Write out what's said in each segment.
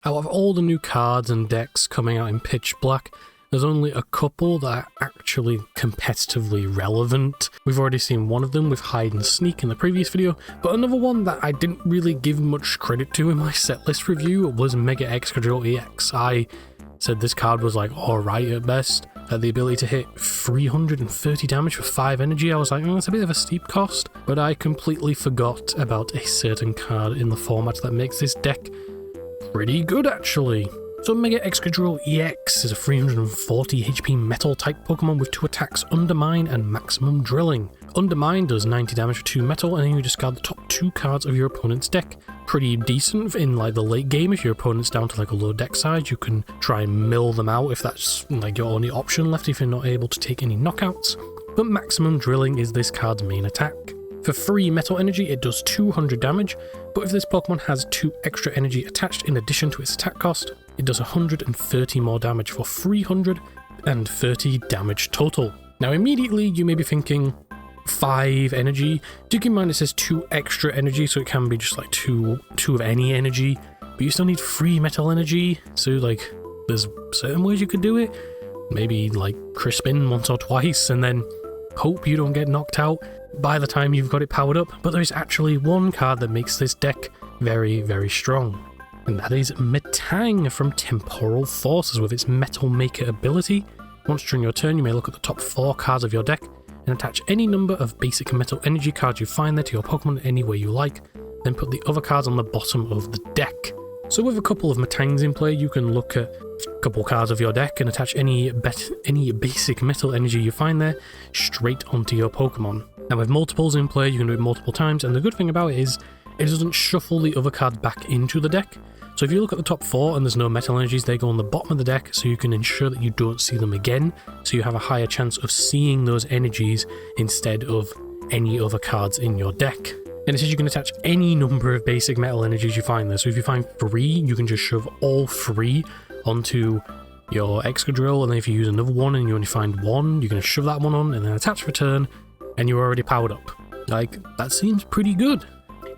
Out of all the new cards and decks coming out in Pitch Black, there's only a couple that are actually competitively relevant. We've already seen one of them with Hide and Sneak in the previous video, but another one that I didn't really give much credit to in my setlist review was Mega Excadrill EX. I said this card was like alright at best. Had the ability to hit 330 damage for 5 energy. I was like, that's a bit of a steep cost, but I completely forgot about a certain card in the format that makes this deck pretty good actually. So Mega Excadrill EX is a 340 HP metal type Pokemon with 2 attacks, Undermine and Maximum Drilling. Undermine does 90 damage for 2 metal, and then you discard the top 2 cards of your opponent's deck. Pretty decent in like the late game. If your opponent's down to like a low deck size, you can try and mill them out if that's like your only option left if you're not able to take any knockouts. But Maximum Drilling is this card's main attack. For 3 metal energy, it does 200 damage, but if this Pokemon has 2 extra energy attached in addition to its attack cost, it does 130 more damage for 330 damage total. Now immediately you may be thinking, 5 energy. Do keep in mind it says 2 extra energy, so it can be just like 2 of any energy, but you still need 3 metal energy, so like there's certain ways you could do it. Maybe like crisp in once or twice and then hope you don't get knocked out by the time you've got it powered up. But there's actually one card that makes this deck very, very strong, and that is Metang from Temporal Forces with its Metal Maker ability. Once during your turn, you may look at the top 4 cards of your deck and attach any number of basic metal energy cards you find there to your Pokemon any way you like, then put the other cards on the bottom of the deck. So with a couple of Metangs in play, you can look at a couple cards of your deck and attach any basic metal energy you find there straight onto your Pokemon. Now with multiples in play, you can do it multiple times, and the good thing about it is it doesn't shuffle the other cards back into the deck. So if you look at the top 4 and there's no metal energies, they go on the bottom of the deck, so you can ensure that you don't see them again, so you have a higher chance of seeing those energies instead of any other cards in your deck. And it says you can attach any number of basic metal energies you find there. So if you find 3, you can just shove all 3 onto your Excadrill, and then if you use another one and you only find 1, you can shove that one on and then attach return, and you're already powered up. Like, that seems pretty good.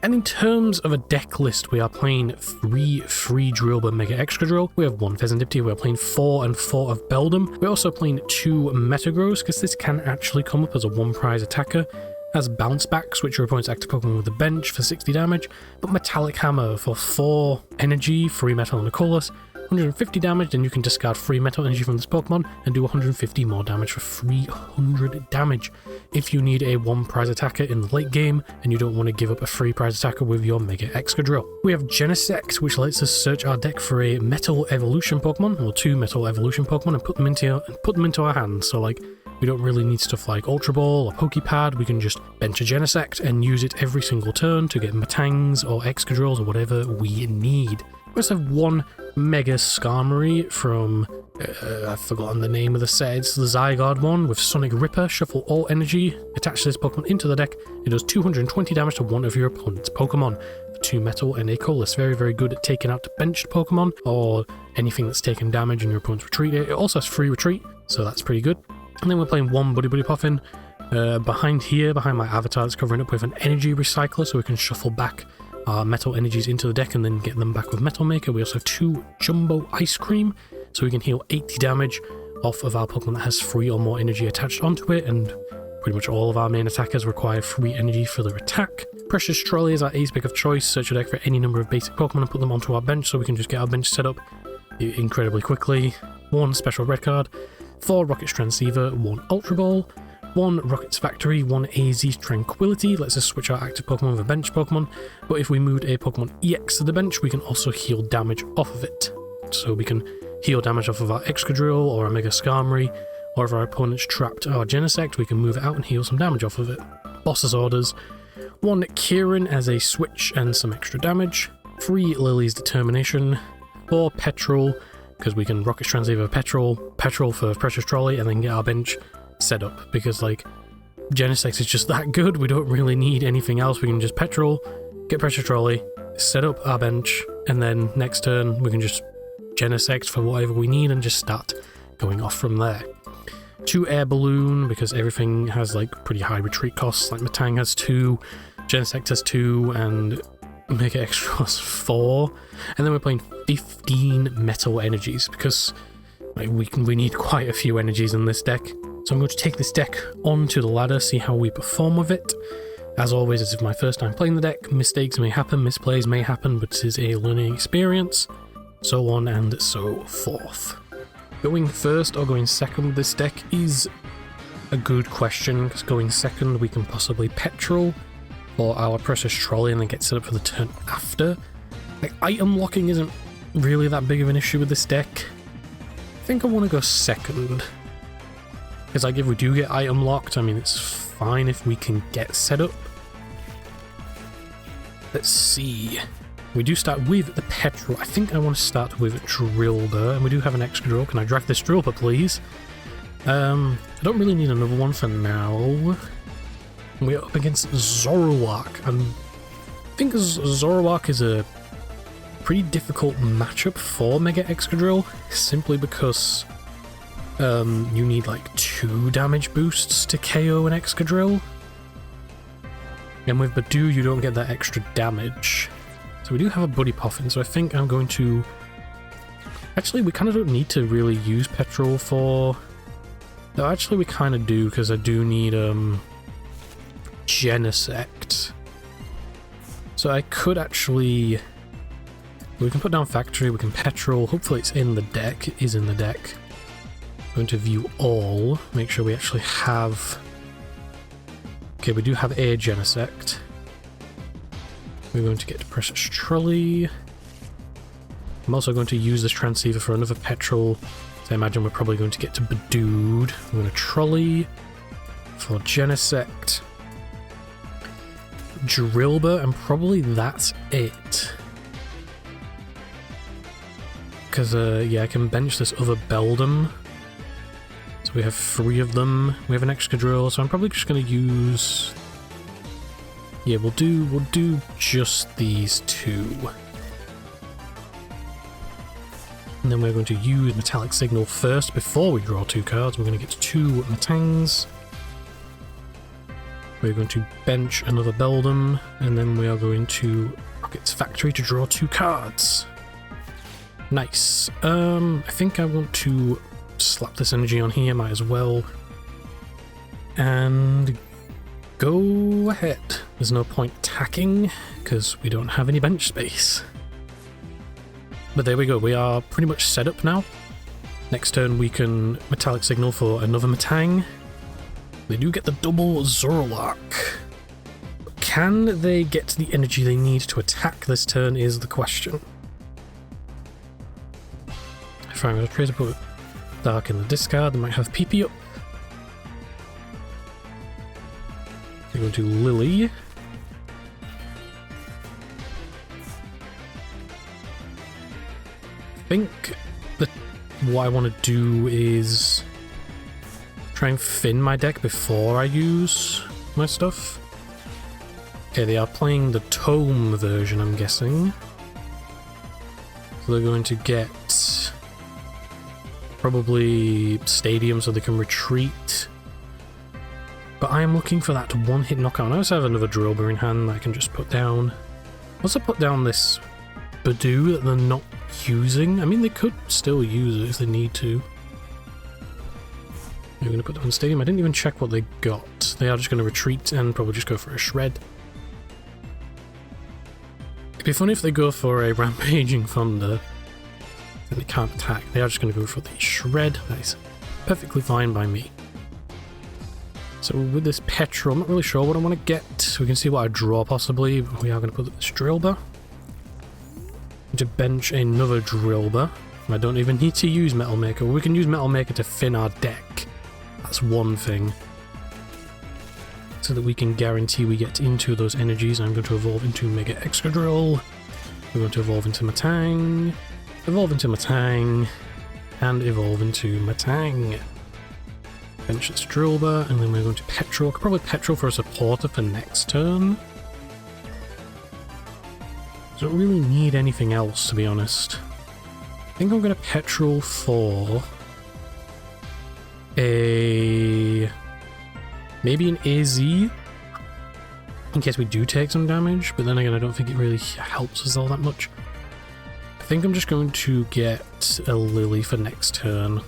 And in terms of a deck list, we are playing 3 free Drillbur Mega Excadrill, we have 1 Pheasantipty, we are playing 4 and 4 of Beldum, we're also playing 2 Metagross, because this can actually come up as a 1 prize attacker, has Bounce Backs, which your opponent's active Pokemon with a bench for 60 damage, but Metallic Hammer for 4 energy, 3 metal and a colorless, 150 damage, then you can discard 3 metal energy from this Pokemon and do 150 more damage for 300 damage. If you need a 1 prize attacker in the late game and you don't want to give up a 3 prize attacker with your Mega Excadrill. We have Genesect, which lets us search our deck for a Metal Evolution Pokemon, or 2 Metal Evolution Pokemon, and put them into our hands. So like, we don't really need stuff like Ultra Ball or Pokepad, we can just bench a Genesect and use it every single turn to get Metangs or Excadrills or whatever we need. We also have 1 Mega Skarmory from, I've forgotten the name of the set, it's the Zygarde one with Sonic Ripper. Shuffle all energy, attach this Pokemon into the deck, it does 220 damage to one of your opponent's Pokemon. For 2 metal and a colorless, very, very good at taking out benched Pokemon or anything that's taken damage in your opponent's retreat. It also has free retreat, so that's pretty good. And then we're playing 1 Buddy Buddy Puffin. Behind my avatar, that's covering up with an energy recycler, so we can shuffle back our metal energies into the deck and then get them back with Metal Maker. We also have 2 Jumbo Ice Cream, so we can heal 80 damage off of our Pokemon that has 3 or more energy attached onto it, and pretty much all of our main attackers require 3 energy for their attack. Precious Trolley is our ace pick of choice. Search your deck for any number of basic Pokemon and put them onto our bench, so we can just get our bench set up incredibly quickly. 1 Special Red card, 4 Rocket Transceiver, 1 Ultra Ball, 1 Rocket's Factory, 1 AZ Tranquility, lets us switch our active Pokemon with a bench Pokemon, but if we moved a Pokemon EX to the bench, we can also heal damage off of it. So we can heal damage off of our Excadrill or our Mega Skarmory, or if our opponent's trapped our Genesect, we can move it out and heal some damage off of it. Boss's Orders, 1 Kieran as a switch and some extra damage, 3 Lily's Determination, 4 Petrol, because we can Rocket Transceiver Petrol for Precious Trolley, and then get our bench set up, because like Genesect is just that good, we don't really need anything else. We can just Petrol, get Precious Trolley, set up our bench, and then next turn we can just Genesect for whatever we need and just start going off from there. 2 Air Balloon, because everything has like pretty high retreat costs, like Metang has 2, Genesect has 2, and Mega Extras 4, and then we're playing 15 metal energies because like, we need quite a few energies in this deck. So I'm going to take this deck onto the ladder, see how we perform with it. As always, this is my first time playing the deck. Mistakes may happen, misplays may happen, but it is a learning experience, so on and so forth. Going first or going second with this deck is a good question, because going second we can possibly petrol for our precious trolley and then get set up for the turn after. Like, item locking isn't really that big of an issue with this deck. I think I want to go second. Because like if we do get item locked, I mean it's fine if we can get set up. Let's see. We do start with the petrol. I think I want to start with Drillbur, and we do have an Excadrill. Can I drag this Drillbur, please? I don't really need another one for now. We're up against Zoroark, and I think Zoroark is a pretty difficult matchup for Mega Excadrill, simply because you need like 2 damage boosts to KO an Excadrill. And with Badoo you don't get that extra damage. So we do have a Buddy Poffin, so I think I'm going to... Actually, we kind of don't need to really use Petrol for... No, actually we kind of do, because I do need Genesect. So I could actually... We can put down Factory, we can Petrol, hopefully it's in the deck. It is in the deck. I'm going to view all, make sure we actually have... Okay, we do have a Genesect. We're going to get to Precious Trolley. I'm also going to use this Transceiver for another Petrol. So I imagine we're probably going to get to Badooed. I'm going to Trolley for Genesect. Drillbur, and probably that's it. Because, yeah, I can bench this other Beldum. So we have 3 of them. We have an Excadrill, so I'm probably just going to use... Yeah, we'll do just these 2. And then we're going to use Metallic Signal first before we draw 2 cards. We're going to get 2 Matangs. We're going to bench another Beldum, and then we are going to Rocket's Factory to draw 2 cards. Nice. I think I want to slap this energy on here, might as well. And go ahead. There's no point attacking, because we don't have any bench space. But there we go, we are pretty much set up now. Next turn we can Metallic Signal for another Matang. They do get the double Zoroark. Can they get the energy they need to attack this turn is the question. If I'm going to try to put Dark in the discard, they might have PP up. We're going to Lily. I think that what I want to do is try and thin my deck before I use my stuff. Okay, they are playing the Tome version, I'm guessing. So they're going to get probably Stadium so they can retreat. But I am looking for that 1-hit knockout. I also have another Drillbur in hand that I can just put down. Also put down this Badoo that they're not using. I mean, they could still use it if they need to. We're going to put them in Stadium. I didn't even check what they got. They are just going to retreat and probably just go for a Shred. It'd be funny if they go for a Rampaging Thunder and they can't attack. They are just going to go for the Shred. That is perfectly fine by me. So with this Petrol, I'm not really sure what I want to get. We can see what I draw possibly, but we are going to put this Drillbur. To bench another Drillbur. I don't even need to use Metal Maker. We can use Metal Maker to thin our deck. That's one thing. So that we can guarantee we get into those energies. I'm going to evolve into Mega Excadrill. We're going to evolve into Matang. Evolve into Matang. And evolve into Matang. Bench this Drillbur, and then we're going to Petrol. Could probably Petrol for a supporter for next turn. Don't really need anything else, to be honest. I think I'm going to Petrol for a... maybe an AZ? in case we do take some damage, but then again I don't think it really helps us all that much. I think I'm just going to get a Lily for next turn.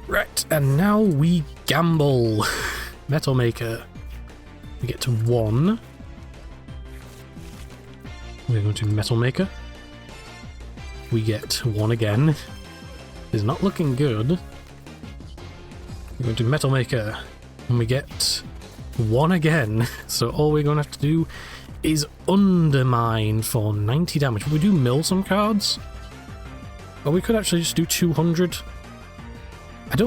Right, and now we gamble. Metal Maker. We get to 1. We're going to Metal Maker. We get 1 again. It's not looking good. We're going to Metal Maker. And we get 1 again. So all we're going to have to do is undermine for 90 damage. But we do mill some cards. Or we could actually just do 200. I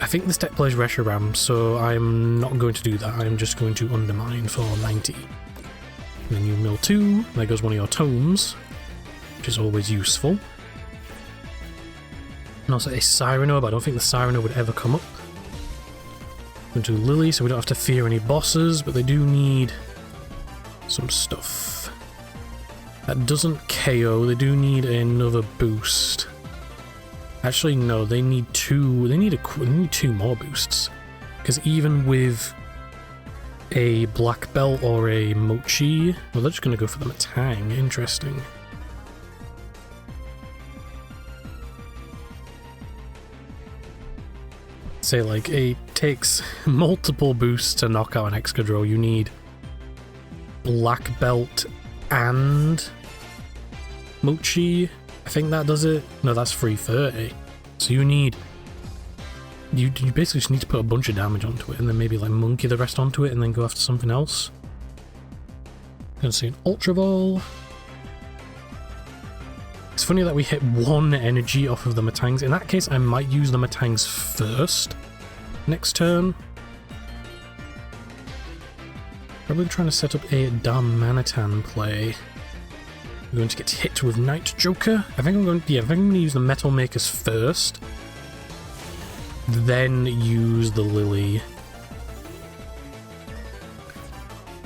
think this deck plays Reshiram, so I'm not going to do that. I'm just going to undermine for 90. And then you mill 2, there goes one of your tomes, which is always useful. And also a Cyrano, but I don't think the Cyrano would ever come up. Going to Lily, so we don't have to fear any bosses, but they do need some stuff. That doesn't KO, they do need another boost. Actually, no, they need 2. They need 2 more boosts. Because even with a black belt or a mochi, well, they're just going to go for the Matang. Interesting. Say, like, it takes multiple boosts to knock out an Excadrill. You need black belt and mochi. I think that does it. No, that's 330. So you need... You basically just need to put a bunch of damage onto it and then maybe like monkey the rest onto it and then go after something else. Gonna see an Ultra Ball. It's funny that we hit 1 energy off of the Matangs. In that case, I might use the Matangs first next turn. Probably trying to set up a Darmanitan play. I'm going to get hit with Night Joker. I think I'm going to use the Metal Makers first. Then use the Lily.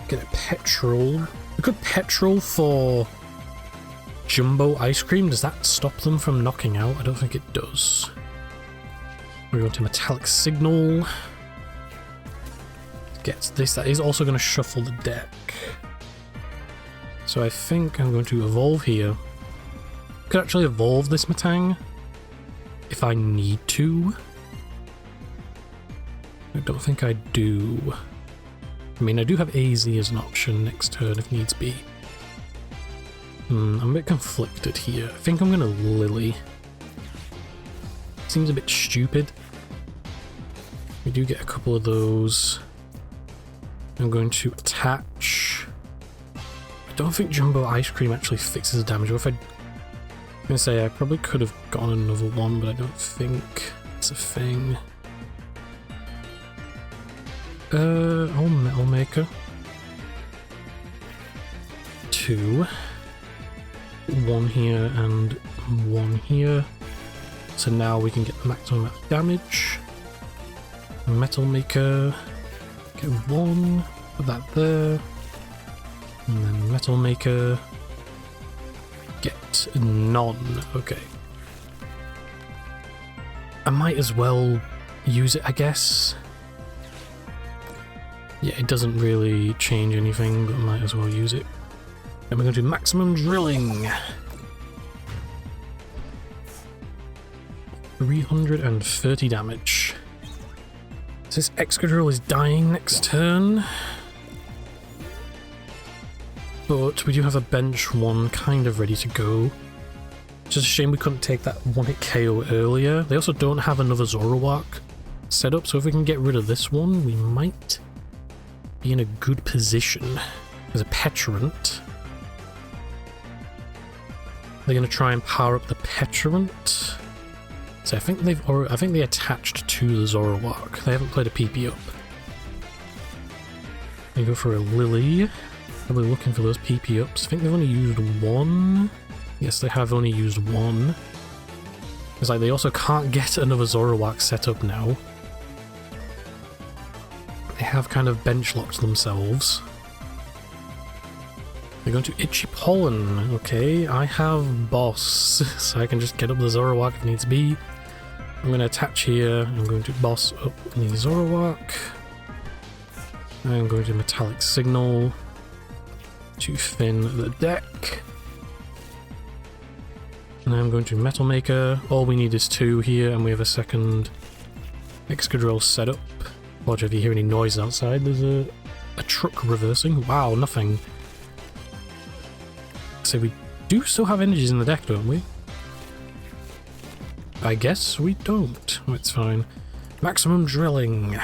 Get a Petrol. We could Petrol for Jumbo Ice Cream. Does that stop them from knocking out? I don't think it does. We're going to Metallic Signal. Gets this. That is also going to shuffle the deck. So I think I'm going to evolve here. Could actually evolve this Matang if I need to. I don't think I do. I mean, I do have AZ as an option next turn if needs be. I'm a bit conflicted here. I think I'm going to Lily. Seems a bit stupid. We do get a couple of those. I'm going to attach. I don't think Jumbo Ice Cream actually fixes the damage. Or if I'm going to say I probably could have gotten another one, but I don't think it's a thing. I'll Metal Maker. 2. 1 here and 1 here. So now we can get the maximum amount of damage. Metal Maker. Get 1. Put that there. And then Metal Maker. Get none. Okay. I might as well use it, I guess. Yeah, it doesn't really change anything, but I might as well use it. Then we're going to do Maximum Drilling. 330 damage. So this Excadrill is dying next turn. But we do have a bench one kind of ready to go. It's just a shame we couldn't take that 1-hit KO earlier. They also don't have another Zoroark set up, so if we can get rid of this one, we might be in a good position. There's a Petrant. They're going to try and power up the Petrant. So I think they attached to the Zoroark. They haven't played a PP up. They go for a Lily. Probably looking for those PP ups. I think they've only used 1. Yes, they have only used 1. It's like they also can't get another Zoroark set up now. They have kind of bench locked themselves. They're going to Itchy Pollen. Okay, I have Boss, so I can just get up the Zoroark if needs be. I'm going to attach here. I'm going to Boss up the Zoroark. I'm going to Metallic Signal to thin the deck. And I'm going to Metal Maker. All we need is 2 here, and we have a second Excadrill set up. Watch if you hear any noise outside. There's a truck reversing. Wow, nothing. So we do still have energies in the deck, don't we? I guess we don't. Oh, it's fine. Maximum drilling.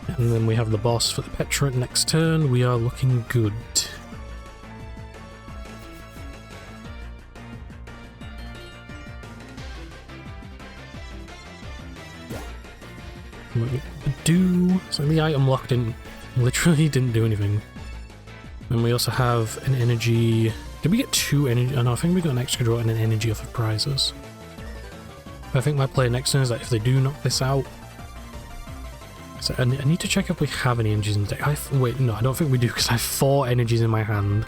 And then we have the boss for the Petra next turn. We are looking good. So the item lock literally didn't do anything. And we also have an energy. Did we get 2 energy? Oh no, I think we got an Excadrill and an energy off of prizes. I think my play next turn is that if they do knock this out. So I need to check if we have any energies in the deck. Wait, no, I don't think we do because I have 4 energies in my hand.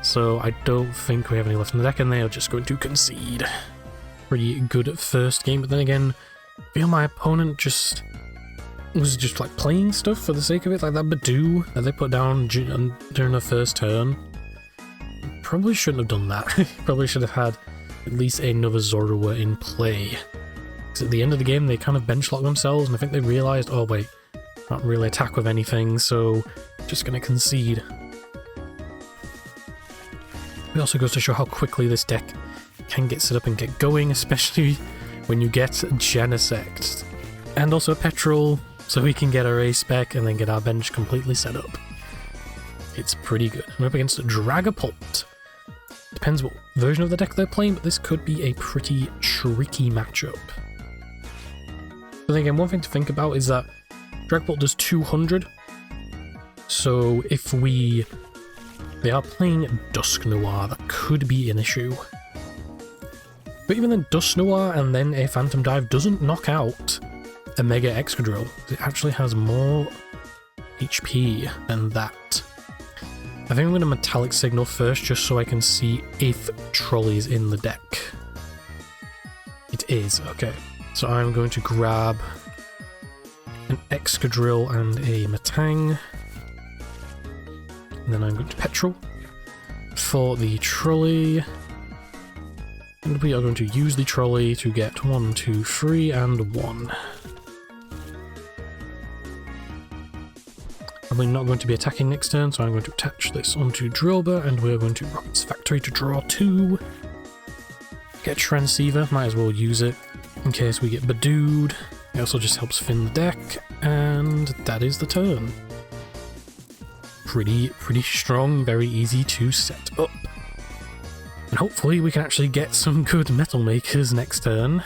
So I don't think we have any left in the deck, and they are just going to concede. Pretty good at first game, but then again, I feel my opponent was just like playing stuff for the sake of it, like that Badoo that they put down during the first turn. Probably shouldn't have done that. Probably should have had at least another Zorua in play. Because at the end of the game, they kind of benchlocked themselves, and I think they realised, oh wait, can't really attack with anything, so just gonna concede. It also goes to show how quickly this deck can get set up and get going, especially when you get Genesect. And also Petrol, so we can get our A spec and then get our bench completely set up. It's pretty good. We're up against Dragapult. Depends what version of the deck they're playing, but this could be a pretty tricky matchup. But then again, one thing to think about is that Dragapult does 200. So if they are playing Dusknoir, that could be an issue. But even then, Dusknoir and then a Phantom Dive doesn't knock out a Mega Excadrill. It actually has more HP than that. I think I'm going to Metallic Signal first, just so I can see if Trolley's in the deck. It is, okay. So I'm going to grab an Excadrill and a Metang. And then I'm going to Petrol for the Trolley. And we are going to use the Trolley to get 1, 2, 3, and 1. Probably not going to be attacking next turn, so I'm going to attach this onto Drillbur, and we're going to Rocket's Factory to draw 2. Get Transceiver, might as well use it in case we get Badooed. It also just helps thin the deck, and that is the turn. Pretty strong, very easy to set up. And hopefully we can actually get some good Metal Makers next turn.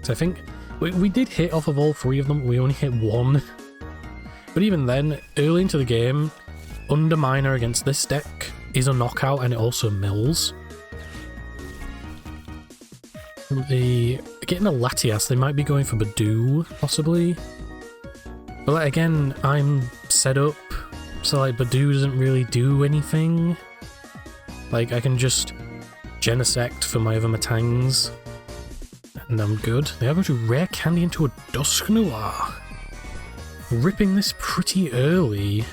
So I think we did hit off of all 3 of them, we only hit 1. But even then, early into the game, Underminer against this deck is a knockout and it also mills. Getting a Latias, they might be going for Badoo, possibly. But like, again, I'm set up, so like Badoo doesn't really do anything. Like, I can just Genesect for my other Metangs, and I'm good. They are going to Rare Candy into a Dusknoir. Ripping this pretty early,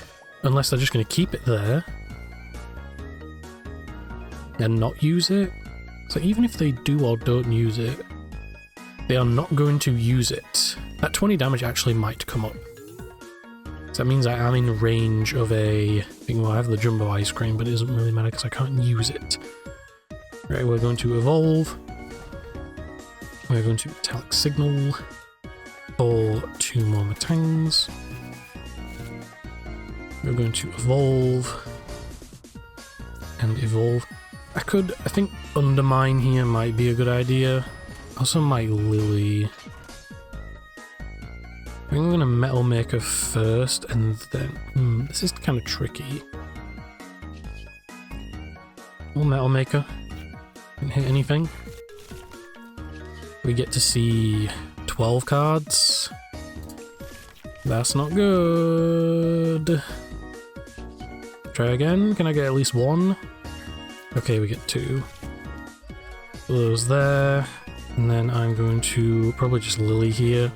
unless they're just going to keep it there and not use it. So even if they do or don't use it, they are not going to use it. That 20 damage actually might come up. So that means I am in range of a... Well, I have the Jumbo Ice Cream, but it doesn't really matter because I can't use it. Right, we're going to evolve. We're going to Metallic Signal for 2 more Metangs. We're going to evolve and evolve. I think Undermine here might be a good idea. Also my Lily. I think I'm going to Metal Maker first and then... this is kind of tricky. We'll Metal Maker. Didn't hit anything. We get to see 12 cards. That's not good. Try again. Can I get at least 1? Okay, we get 2. Those there. And then I'm going to probably just Lily here.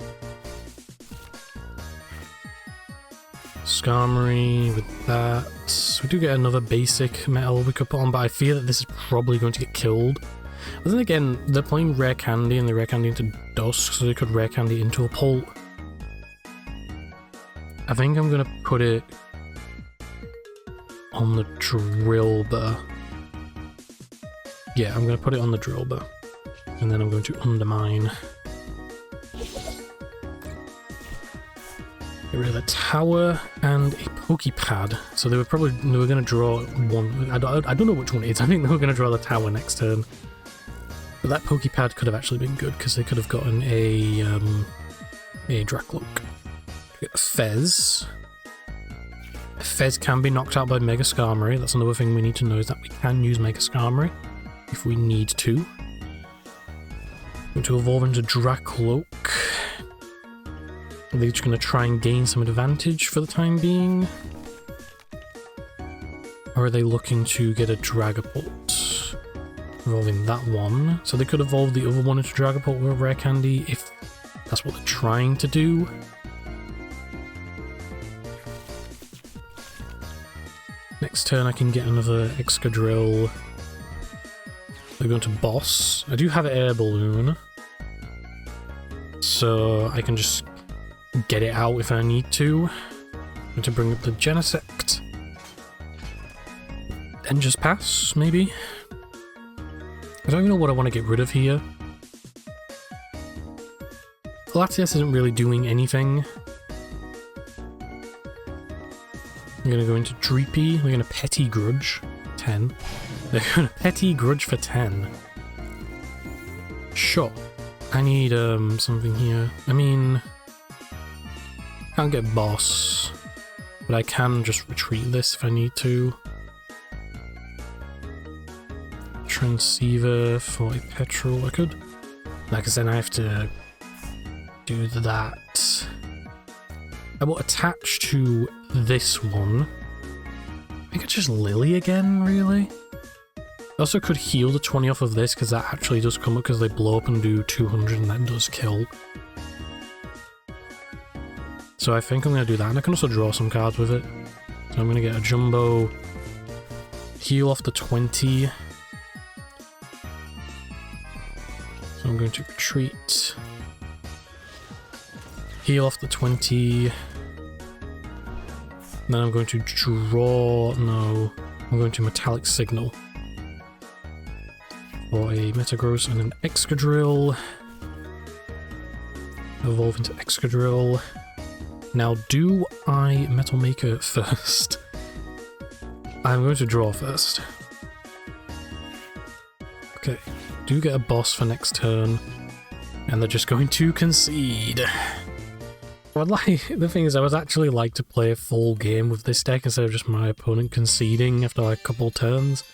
Skarmory with that. We do get another basic metal we could put on, but I fear that this is probably going to get killed. But then again, they're playing Rare Candy and they Rare Candy into Dusk, so they could Rare Candy into a Pult. I think I'm going to put it on the Drillbur. Yeah, I'm going to put it on the Drillbur. And then I'm going to Undermine. Get rid of the tower and a Pokepad. So they were going to draw one. I don't know which one it is. I think they were going to draw the tower next turn. But that Pokepad could have actually been good because they could have gotten a Dracloak. Get a Fez. A Fez can be knocked out by Mega Skarmory. That's another thing we need to know, is that we can use Mega Skarmory if we need to. Going to evolve into Dracloak. Are they just going to try and gain some advantage for the time being? Or are they looking to get a Dragapult? Evolving that one. So they could evolve the other one into Dragapult with Rare Candy if that's what they're trying to do. Next turn I can get another Excadrill. They're going to Boss. I do have an Air Balloon, so I can just get it out if I need to. I'm going to bring up the Genesect. Then just pass, maybe? I don't even know what I want to get rid of here. Latias isn't really doing anything. I'm going to go into Dreepy. We're going to Petty Grudge. 10. They're going to Petty Grudge for 10. Sure. I need something here. I mean, can't get Boss, but I can just retreat this if I need to. Transceiver for a Petrol. I could. Like I said, I have to do that. I will attach to this one. I could just Lily again, really? I also could heal the 20 off of this, because that actually does come up because they blow up and do 200 and that does kill. So I think I'm going to do that, and I can also draw some cards with it. So I'm going to get a Jumbo, heal off the 20. So I'm going to retreat, heal off the 20. Then I'm going to draw, no, I'm going to Metallic Signal for a Metagross and an Excadrill. Evolve into Excadrill. Now, do I Metal Maker first? I'm going to draw first. Okay, do get a Boss for next turn, and they're just going to concede. The thing is, I would actually like to play a full game with this deck instead of just my opponent conceding after like a couple turns.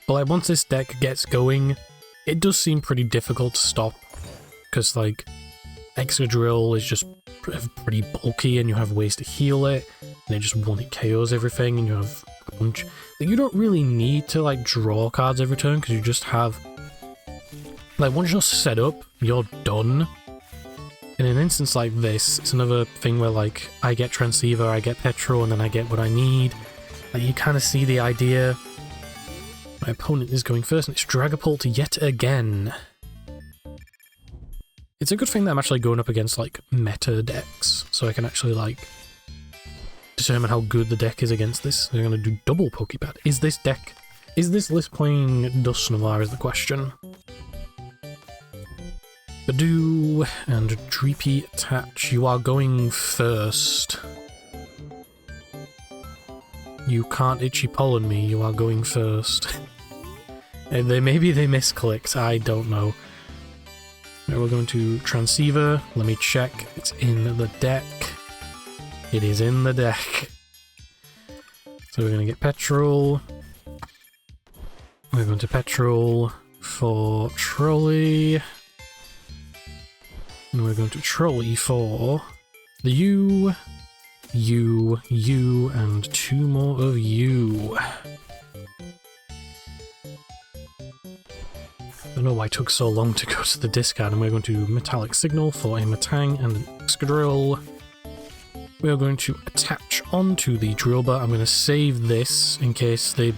But like, once this deck gets going, it does seem pretty difficult to stop, because like Excadrill is just pretty bulky and you have ways to heal it, and it just one-hit KOs everything, and you have a bunch. Like, you don't really need to like draw cards every turn, because you just have, like, once you're set up, you're done. In an instance like this, it's another thing where, like, I get Transceiver, I get Petrol, and then I get what I need. Like, you kind of see the idea. My opponent is going first, and it's Dragapult yet again. It's a good thing that I'm actually going up against, like, meta decks, so I can actually, like, determine how good the deck is against this. I'm going to do double Pokepad. Is this list playing Dusknoir is the question. Badoo and Dreepy attach. You are going first. You can't Itchy Pollen me, you are going first. Maybe they misclicked, I don't know. Now we're going to Transceiver. Let me check. It's in the deck. It is in the deck. So we're going to get Petrol. We're going to Petrol for Trolley. And we're going to Trolley for the you, and two more of you. I don't know why it took so long to go to the discard, and we're going to Metallic Signal for a Metang and an Excadrill. We are going to attach onto the drill bar. I'm going to save this in case they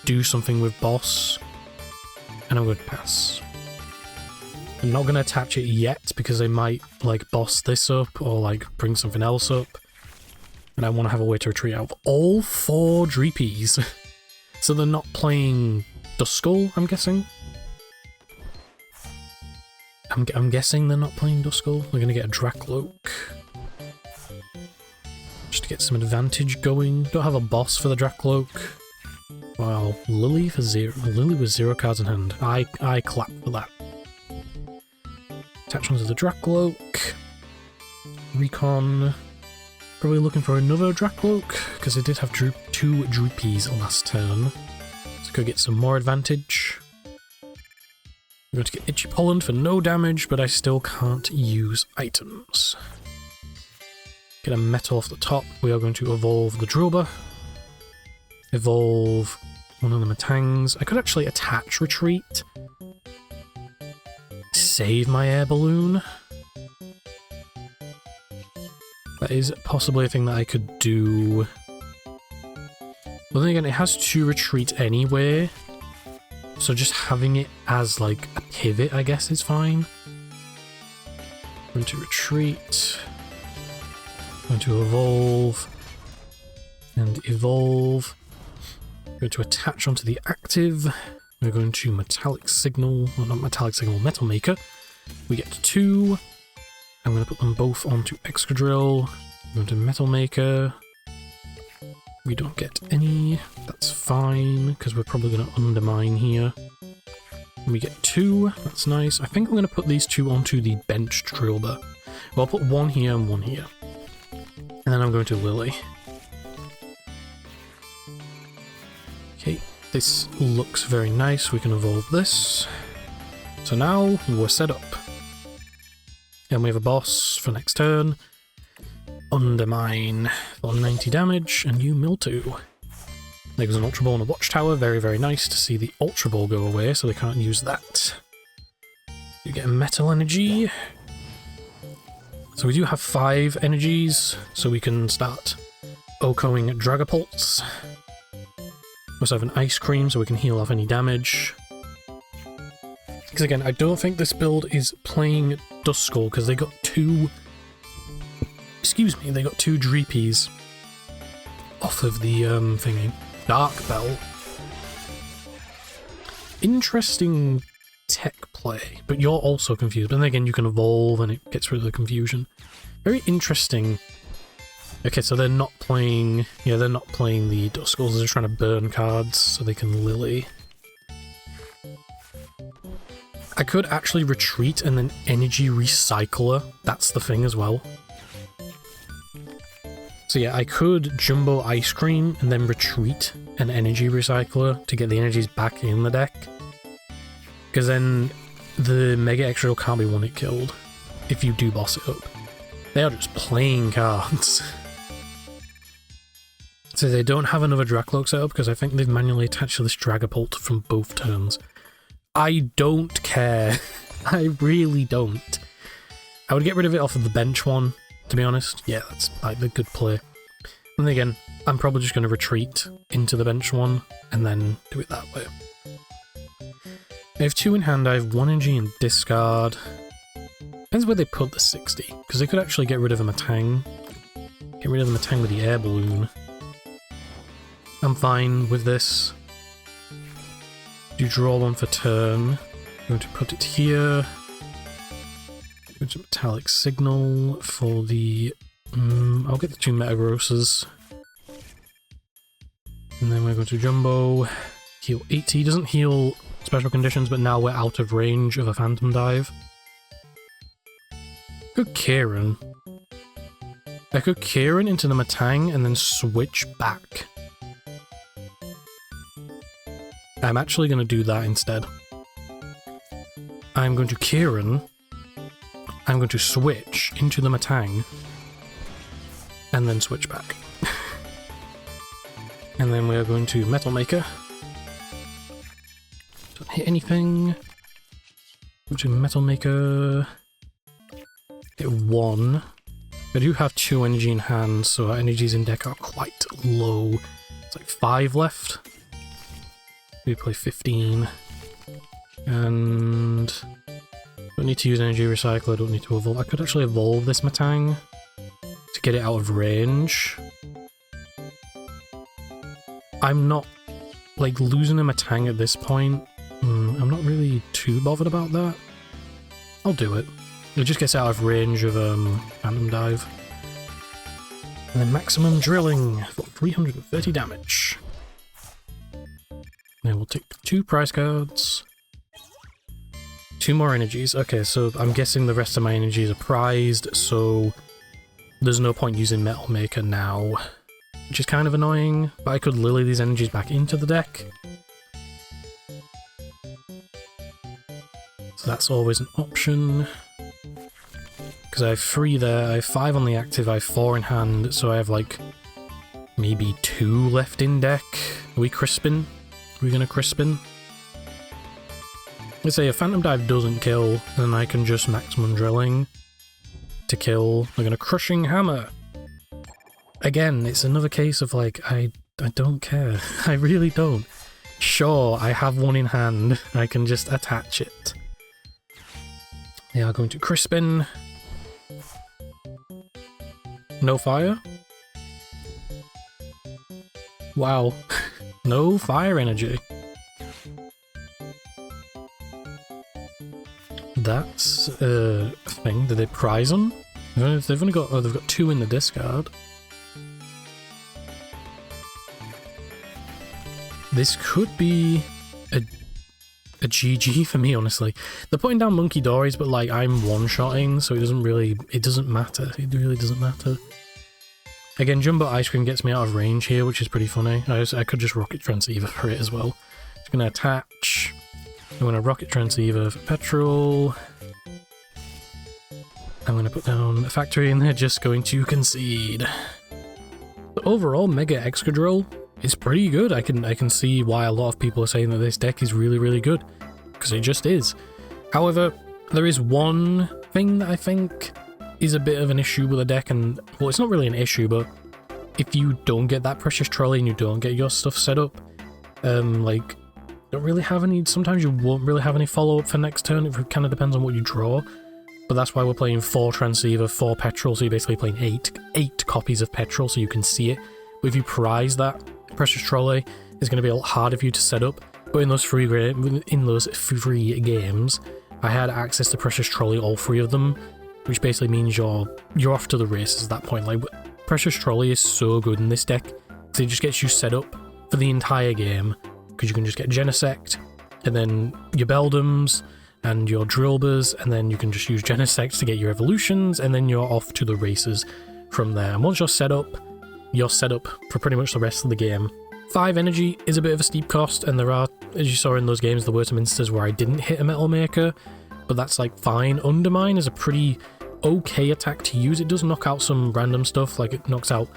do something with boss. And I'm going to pass. I'm not going to attach it yet because they might like boss this up or like bring something else up. And I want to have a way to retreat out of all 4 Dreepies. So they're not playing Duskull, I'm guessing. I'm guessing they're not playing Duskull. They're going to get a Dracloak. Just to get some advantage going. Don't have a boss for the Dracloak. Wow, Lily for 0. Lily with 0 cards in hand. I clap for that. Attach onto the Dracloak. Recon. Probably looking for another Dracloak, because I did have 2 Dreepies last turn. So go get some more advantage. I'm going to get Itchy Pollen for no damage, but I still can't use items. Get a metal off the top. We are going to evolve the Drillbur. Evolve one of the Matangs. I could actually attach Retreat. Save my air balloon. That is possibly a thing that I could do. But then again, it has 2 retreat anyway. So just having it as like a pivot, I guess, is fine. I'm going to retreat. I'm going to evolve. And evolve. I'm going to attach onto the active. We're going to Metallic Signal. Well, not Metallic Signal, Metal Maker. We get 2. I'm going to put them both onto Excadrill. I'm going to Metal Maker. We don't get any. That's fine, because we're probably going to undermine here. We get 2. That's nice. I think I'm going to put these 2 onto the bench Drillbur. Well, I'll put 1 here and 1 here. And then I'm going to Lily. Okay, this looks very nice. We can evolve this. So now we're set up. And we have a boss for next turn. Undermine for 90 damage, and you Mildew. There goes an Ultra Ball and a Watchtower. Very, very nice to see the Ultra Ball go away, so they can't use that. You get a Metal Energy. So we do have 5 energies, so we can start OHKOing Dragapults. We also have an Ice Cream, so we can heal off any damage. Because again, I don't think this build is playing Duskull, because they got 2... Excuse me, they got 2 Dreepies off of the thingy. Dark Bell. Interesting tech play, but you're also confused. But then again, you can evolve and it gets rid of the confusion. Very interesting. Okay, so they're not playing... Yeah, they're not playing the Duskulls. They're just trying to burn cards so they can Lily. I could actually retreat and then energy recycler. That's the thing as well. So yeah, I could Jumbo Ice Cream and then retreat an energy recycler to get the energies back in the deck. Because then the Mega Excadrill can't be one-hit killed if you do boss it up. They are just playing cards. So they don't have another Dracloak set up because I think they've manually attached to this Dragapult from both turns. I don't care. I really don't. I would get rid of it off of the bench one, to be honest. Yeah, that's like the good play. And then again, I'm probably just going to retreat into the bench one and then do it that way. I have 2 in hand, I have 1 energy and discard. Depends where they put the 60, because they could actually get rid of a Matang. Get rid of the Matang with the air balloon. I'm fine with this. Do draw 1 for turn. I'm going to put it here. Go to Metallic Signal for the... I'll get the 2 Metagrosses. And then we're going to Jumbo. Heal 80. Doesn't heal special conditions, but now we're out of range of a Phantom Dive. Good Kieran. I could Kieran into the Matang and then switch back. I'm actually going to do that instead. I'm going to Kieran. I'm going to switch into the Matang. And then switch back. And then we're going to Metal Maker. Don't hit anything. Go to Metal Maker. Hit 1. I do have 2 energy in hand, so our energies in deck are quite low. It's like 5 left. We play 15. And don't need to use energy recycle, I don't need to evolve. I could actually evolve this Matang to get it out of range. I'm not, like, losing a Matang at this point. I'm not really too bothered about that. I'll do it. It just gets out of range of Phantom Dive. And then maximum drilling for 330 damage. Then we'll take 2 prize cards. 2 more energies. Okay, so I'm guessing the rest of my energies are prized, so there's no point using Metal Maker now, which is kind of annoying, but I could lily these energies back into the deck. So that's always an option. Because I have 3 there, I have 5 on the active, I have 4 in hand, so I have like maybe 2 left in deck. Are we crisping? Are we gonna crispin? Let's say if Phantom Dive doesn't kill, then I can just maximum drilling to kill. I'm gonna Crushing Hammer. Again, it's another case of like, I don't care. I really don't. Sure, I have 1 in hand, I can just attach it. They are going to Crispin. No fire? Wow. No fire energy. That's a thing. Did they prize them? They've only got, they've got 2 in the discard. This could be a GG for me, honestly. They're putting down Monkey Dories, but like I'm one-shotting, so it doesn't matter. It really doesn't matter. Again, Jumbo Ice Cream gets me out of range here, which is pretty funny. I could just Rocket Transceiver for it as well. Just gonna attach. I'm gonna Rocket Transceiver for Petrol. I'm gonna put down a Factory, and they're just going to concede. But overall, Mega Excadrill is pretty good. I can see why a lot of people are saying that this deck is really, really good, because it just is. However, there is one thing that I think is a bit of an issue with the deck, and well, it's not really an issue, but if you don't get that Precious Trolley and you don't get your stuff set up, like, don't really have any, sometimes you won't really have any follow-up for next turn. It kind of depends on what you draw, but that's why we're playing 4 Transceiver, 4 Petrol, so you're basically playing 8 copies of Petrol, so you can see it. But if you prize that Precious Trolley, it's going to be a lot harder for you to set up. But in those free games, I had access to Precious Trolley, all 3 of them, which basically means you're off to the races at that point. Like, Precious Trolley is so good in this deck, because it just gets you set up for the entire game, because you can just get Genesect, and then your Beldums, and your Drillburs, and then you can just use Genesect to get your evolutions, and then you're off to the races from there. And once you're set up for pretty much the rest of the game. 5 energy is a bit of a steep cost, and there are, as you saw in those games, there were some instances where I didn't hit a Metal Maker, but that's like fine. Undermine is a pretty okay attack to use. It does knock out some random stuff, like it knocks out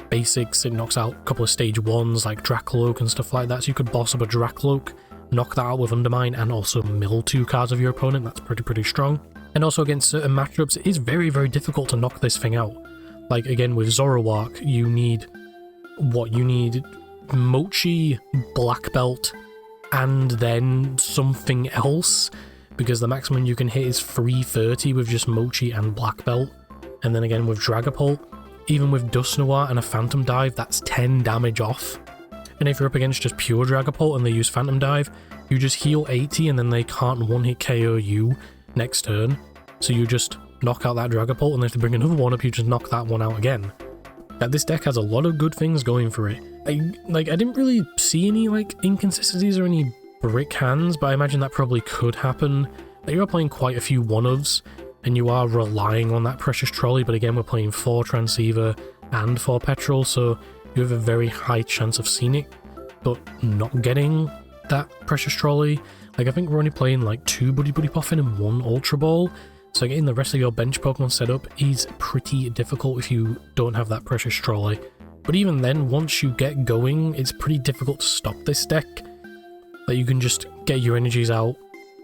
basics, it knocks out a couple of stage 1s like Dracloak and stuff like that, so you could boss up a Dracloak, knock that out with Undermine, and also mill 2 cards of your opponent. That's pretty strong. And also against certain matchups, it is very, very difficult to knock this thing out. Like, again, with Zoroark, you need Mochi, Black Belt, and then something else, because the maximum you can hit is 330 with just Mochi and Black Belt. And then again with Dragapult, even with Dusknoir and a Phantom Dive, that's 10 damage off. And if you're up against just pure Dragapult and they use Phantom Dive, you just heal 80 and then they can't one-hit KO you next turn. So you just knock out that Dragapult, and if they bring another one up, you just knock that one out again. Like, this deck has a lot of good things going for it. I didn't really see any, like, inconsistencies or any brick hands, but I imagine that probably could happen. Like, you are playing quite a few one-ofs, and you are relying on that Precious Trolley, but again, we're playing 4 Transceiver and 4 Petrol, so you have a very high chance of seeing it, but not getting that Precious Trolley. Like, I think we're only playing, like, 2 Buddy Poffin and 1 Ultra Ball, so getting the rest of your bench Pokemon set up is pretty difficult if you don't have that Precious Trolley. But even then, once you get going, it's pretty difficult to stop this deck. Like, you can just get your energies out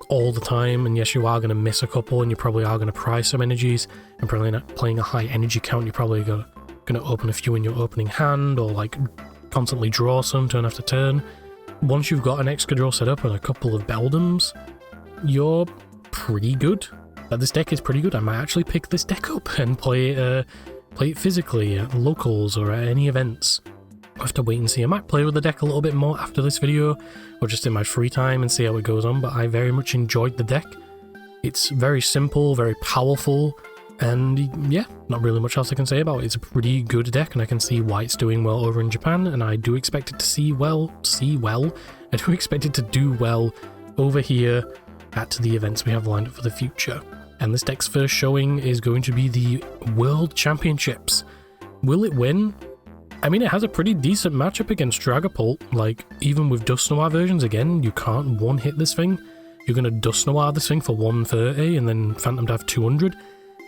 all the time, and yes, you are going to miss a couple, and you probably are going to prize some energies, and probably not playing a high energy count, you're probably going to open a few in your opening hand, or like constantly draw some turn after turn. Once you've got an Excadrill set up and a couple of Beldums, you're pretty good. This deck is pretty good. I might actually pick this deck up and play it physically at locals or at any events. I'll have to wait and see. I might play with the deck a little bit more after this video, or just in my free time and see how it goes on, but I very much enjoyed the deck. It's very simple, very powerful, and yeah, not really much else I can say about it. It's a pretty good deck, and I can see why it's doing well over in Japan, and I do expect it to I do expect it to do well over here at the events we have lined up for the future. And this deck's first showing is going to be the World Championships. Will it win? I mean, it has a pretty decent matchup against Dragapult. Like, even with Dusknoir versions, again, you can't one-hit this thing. You're going to Dusknoir this thing for 130 and then Phantom Dive 200.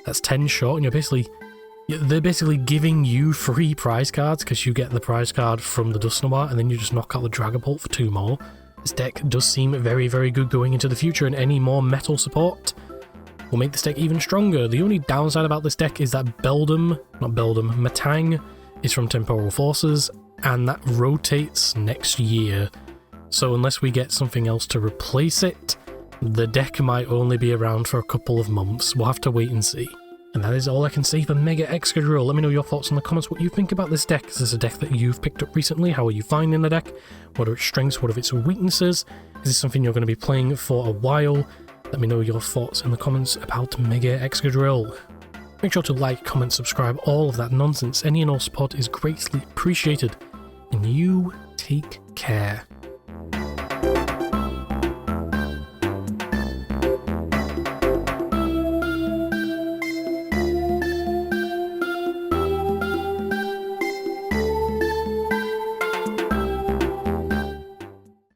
That's 10 short, and they're basically giving you free prize cards because you get the prize card from the Dusknoir, and then you just knock out the Dragapult for 2 more. This deck does seem very, very good going into the future, and any more metal support will make this deck even stronger. The only downside about this deck is that Matang is from Temporal Forces, and that rotates next year. So unless we get something else to replace it, the deck might only be around for a couple of months. We'll have to wait and see. And that is all I can say for Mega Excadrill. Let me know your thoughts in the comments, what you think about this deck. Is this a deck that you've picked up recently? How are you finding the deck? What are its strengths? What are its weaknesses? Is this something you're going to be playing for a while? Let me know your thoughts in the comments about Mega Excadrill. Make sure to like, comment, subscribe, all of that nonsense. Any and all support is greatly appreciated. And you take care.